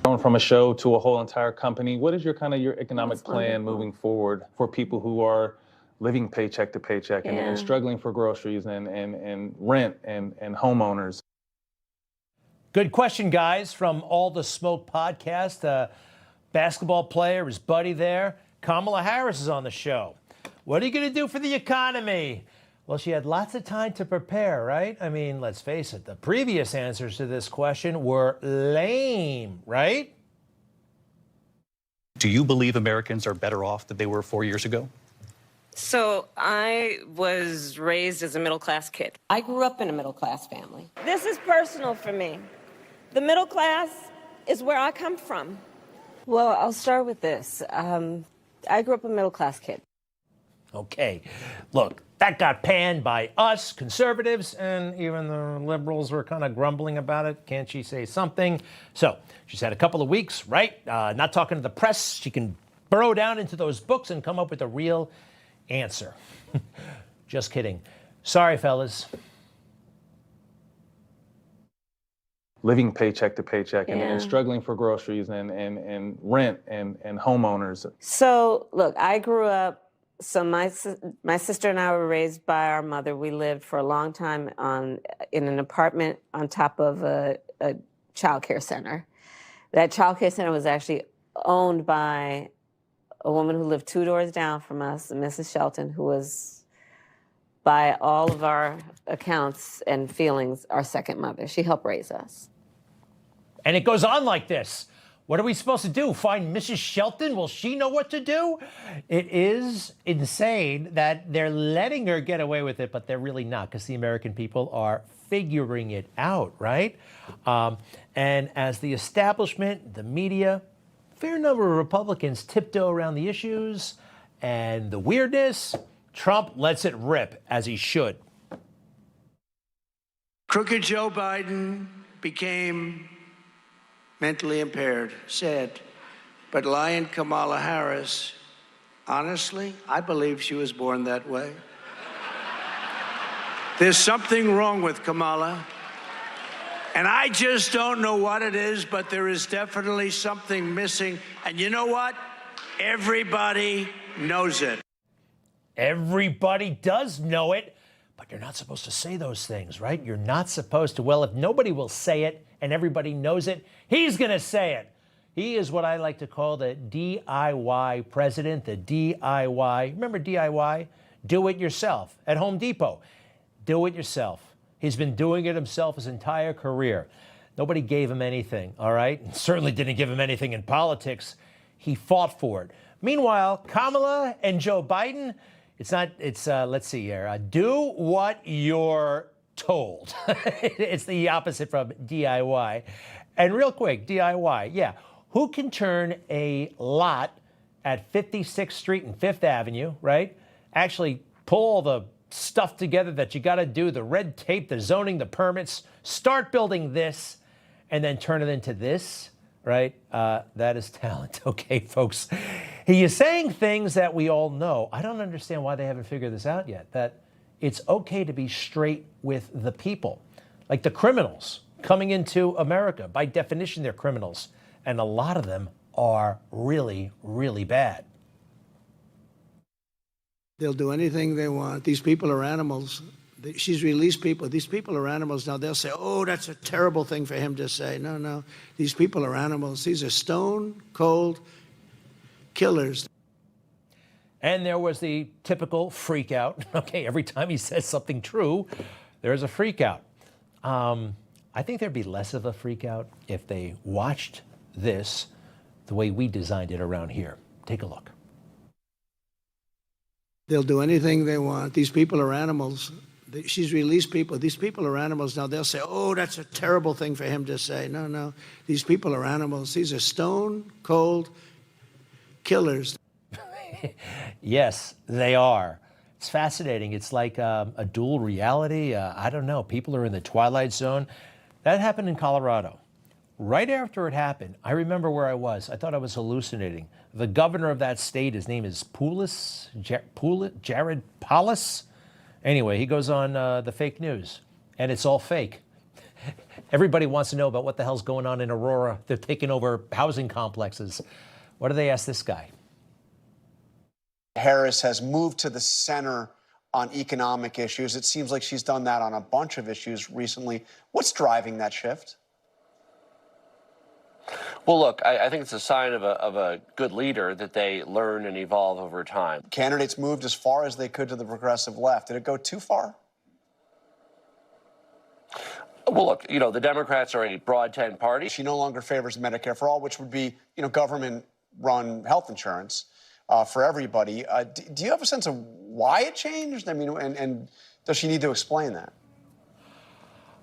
Going from a show to a whole entire company, what is your your economic plan moving forward for people who are living paycheck to paycheck and struggling for groceries and rent and homeowners? Good question, guys, from All the Smoke podcast. Basketball player, his buddy there. Kamala Harris is on the show. What are you going to do for the economy? Well, she had lots of time to prepare, right? I mean, let's face it, the previous answers to this question were lame, right? Do you believe Americans are better off than they were 4 years ago? So I was raised as a middle-class kid. I grew up in a middle-class family. This is personal for me. The middle class is where I come from. Well, I'll start with this. I grew up a middle-class kid. Okay, look, that got panned by us, conservatives, and even the liberals were kind of grumbling about it. Can't she say something? So she's had a couple of weeks, right? Not talking to the press. She can burrow down into those books and come up with a real answer. Just kidding. Sorry, fellas. Living paycheck to paycheck and struggling for groceries and rent and homeowners. So, look, I grew up, so my sister and I were raised by our mother. We lived for a long time in an apartment on top of a child care center. That child care center was actually owned by a woman who lived 2 doors down from us, Mrs. Shelton, who was, by all of our accounts and feelings, our second mother. She helped raise us. And it goes on like this. What are we supposed to do? Find Mrs. Shelton? Will she know what to do? It is insane that they're letting her get away with it, but they're really not, because the American people are figuring it out, right? And as the establishment, the media, a fair number of Republicans tiptoe around the issues and the weirdness, Trump lets it rip, as he should. Crooked Joe Biden became mentally impaired, sad. But lying Kamala Harris, honestly, I believe she was born that way. There's something wrong with Kamala. And I just don't know what it is, but there is definitely something missing. And you know what? Everybody knows it. Everybody does know it, but you're not supposed to say those things, right? You're not supposed to. Well, if nobody will say it and everybody knows it, he's going to say it. He is what I like to call the DIY president, the DIY. Remember DIY? Do it yourself at Home Depot. Do it yourself. He's been doing it himself his entire career. Nobody gave him anything, all right? And certainly didn't give him anything in politics. He fought for it. Meanwhile, Kamala and Joe Biden, let's see here. Do what you're told. It's the opposite from DIY. And real quick, DIY, yeah. Who can turn a lot at 56th Street and 5th Avenue, right? Actually pull all the stuff together that you got to do, the red tape, the zoning, the permits, start building this, and then turn it into this, right? That is talent. Okay, folks. He is saying things that we all know. I don't understand why they haven't figured this out yet, that it's okay to be straight with the people. Like the criminals coming into America. By definition, they're criminals. And a lot of them are really, really bad. They'll do anything they want. These people are animals. She's released people. These people are animals. Now they'll say, oh, that's a terrible thing for him to say. No, no. These people are animals. These are stone cold killers. And there was the typical freak out. Okay, every time he says something true, there's a freak out. I think there'd be less of a freak out if they watched this the way we designed it around here. Take a look. They'll do anything they want. These people are animals. She's released people. These people are animals. Now they'll say, oh, that's a terrible thing for him to say. No, no. These people are animals. These are stone cold killers. Yes, they are. It's fascinating. It's like a dual reality. I don't know. People are in the twilight zone. That happened in Colorado. Right after it happened, I remember where I was. I thought I was hallucinating. The governor of that state, his name is Jared Polis. Anyway, he goes on the fake news, and it's all fake. Everybody wants to know about what the hell's going on in Aurora. They're taking over housing complexes. What do they ask this guy? Harris has moved to the center on economic issues. It seems like she's done that on a bunch of issues recently. What's driving that shift? Well, look, I think it's a sign of a good leader that they learn and evolve over time. Candidates moved as far as they could to the progressive left. Did it go too far? Well, look, the Democrats are a broad tent party. She no longer favors Medicare for all, which would be, government-run health insurance for everybody. Do you have a sense of why it changed? I mean, and does she need to explain that?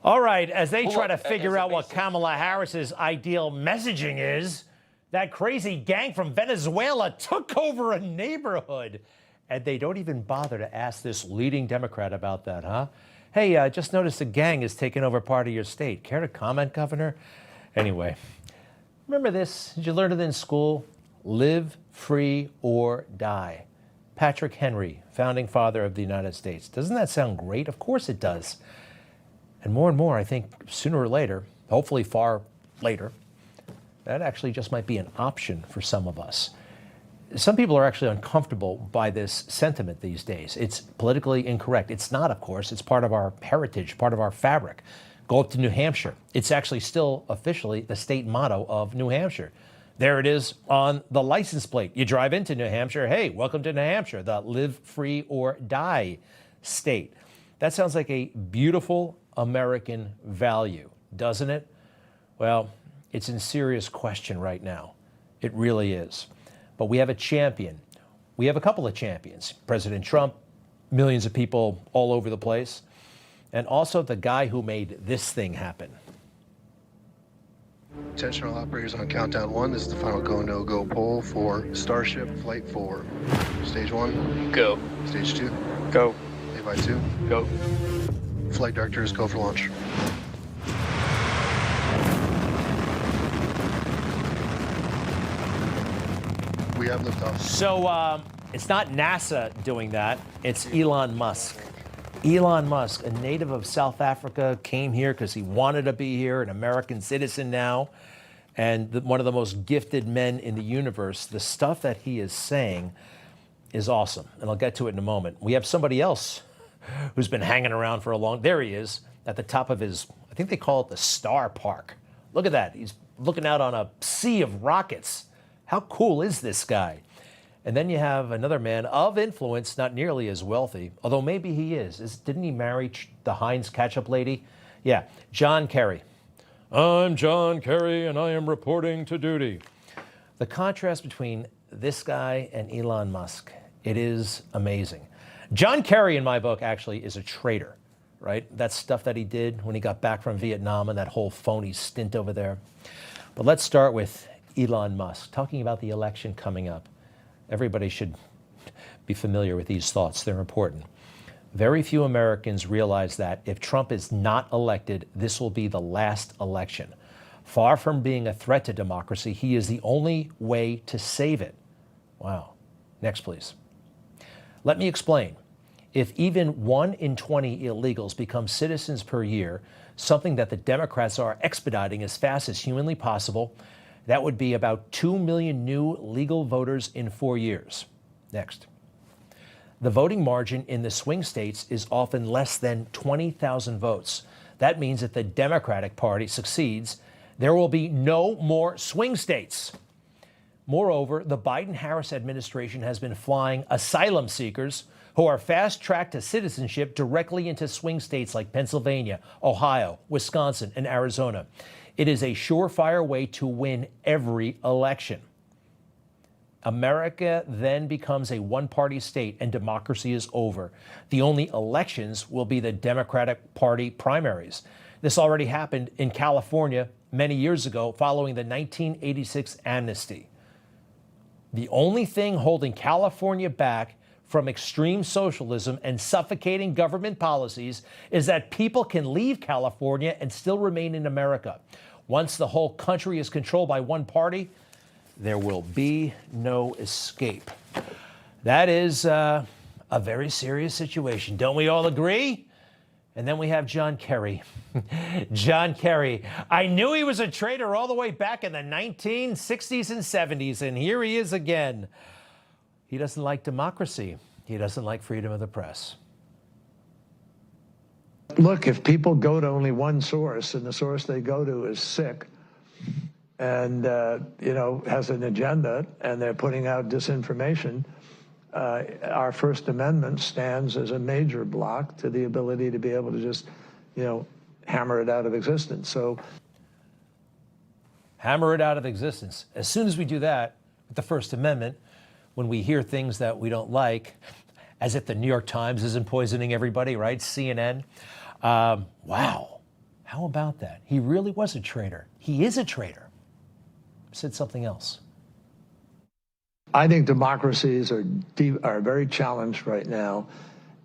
All right, as they try to figure out what Kamala Harris's ideal messaging is, that crazy gang from Venezuela took over a neighborhood. And they don't even bother to ask this leading Democrat about that, huh? Hey, just noticed a gang is taking over part of your state. Care to comment, Governor? Anyway, remember this? Did you learn it in school? Live free or die. Patrick Henry, founding father of the United States. Doesn't that sound great? Of course it does. And more, I think sooner or later, hopefully far later, that actually just might be an option for some of us. Some people are actually uncomfortable by this sentiment these days. It's politically incorrect. It's not, of course. It's part of our heritage, part of our fabric. Go up to New Hampshire. It's actually still officially the state motto of New Hampshire. There it is on the license plate. You drive into New Hampshire, hey, welcome to New Hampshire, the live free or die state. That sounds like a beautiful American value, doesn't it? Well, it's in serious question right now. It really is. But we have a champion. We have a couple of champions. President Trump, millions of people all over the place, and also the guy who made this thing happen. Attention all operators on countdown 1. This is the final go, no-go poll for Starship Flight 4. Stage 1. Go. Stage 2. Go. Levi 2. Go. Flight directors, go for launch. We have liftoff. So it's not NASA doing that. It's Elon Musk. Elon Musk, a native of South Africa, came here because he wanted to be here, an American citizen now, and one of the most gifted men in the universe. The stuff that he is saying is awesome, and I'll get to it in a moment. We have somebody else who's been hanging around for a long... There he is, at the top of his... I think they call it the Star Park. Look at that. He's looking out on a sea of rockets. How cool is this guy? And then you have another man of influence, not nearly as wealthy, although maybe he is. Didn't he marry the Heinz ketchup lady? Yeah, John Kerry. I'm John Kerry, and I am reporting to duty. The contrast between this guy and Elon Musk, it is amazing. John Kerry, in my book, actually is a traitor, right? That stuff that he did when he got back from Vietnam and that whole phony stint over there. But let's start with Elon Musk, talking about the election coming up. Everybody should be familiar with these thoughts. They're important. Very few Americans realize that if Trump is not elected, this will be the last election. Far from being a threat to democracy, he is the only way to save it. Wow. Next, please. Let me explain. If even 1 in 20 illegals become citizens per year, something that the Democrats are expediting as fast as humanly possible, that would be about 2 million new legal voters in 4 years. Next. The voting margin in the swing states is often less than 20,000 votes. That means if the Democratic Party succeeds, there will be no more swing states. Moreover, the Biden-Harris administration has been flying asylum seekers who are fast-tracked to citizenship directly into swing states like Pennsylvania, Ohio, Wisconsin, and Arizona. It is a surefire way to win every election. America then becomes a one-party state and democracy is over. The only elections will be the Democratic Party primaries. This already happened in California many years ago following the 1986 amnesty. The only thing holding California back from extreme socialism and suffocating government policies is that people can leave California and still remain in America. Once the whole country is controlled by one party, there will be no escape. That is a very serious situation. Don't we all agree? And then we have John Kerry. John Kerry. I knew he was a traitor all the way back in the 1960s and 70s, and here he is again. He doesn't like democracy. He doesn't like freedom of the press. Look, if people go to only one source and the source they go to is sick and, has an agenda and they're putting out disinformation, our First Amendment stands as a major block to the ability to be able to just, hammer it out of existence. So, hammer it out of existence. As soon as we do that with the First Amendment, when we hear things that we don't like, as if the New York Times isn't poisoning everybody, right? CNN. Wow. How about that? He really was a traitor. He is a traitor. Said something else. I think democracies are very challenged right now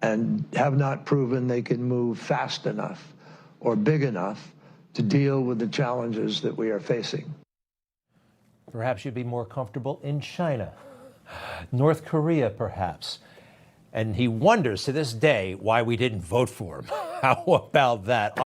and have not proven they can move fast enough or big enough to deal with the challenges that we are facing. Perhaps you'd be more comfortable in China, North Korea, perhaps. And he wonders to this day why we didn't vote for him. How about that?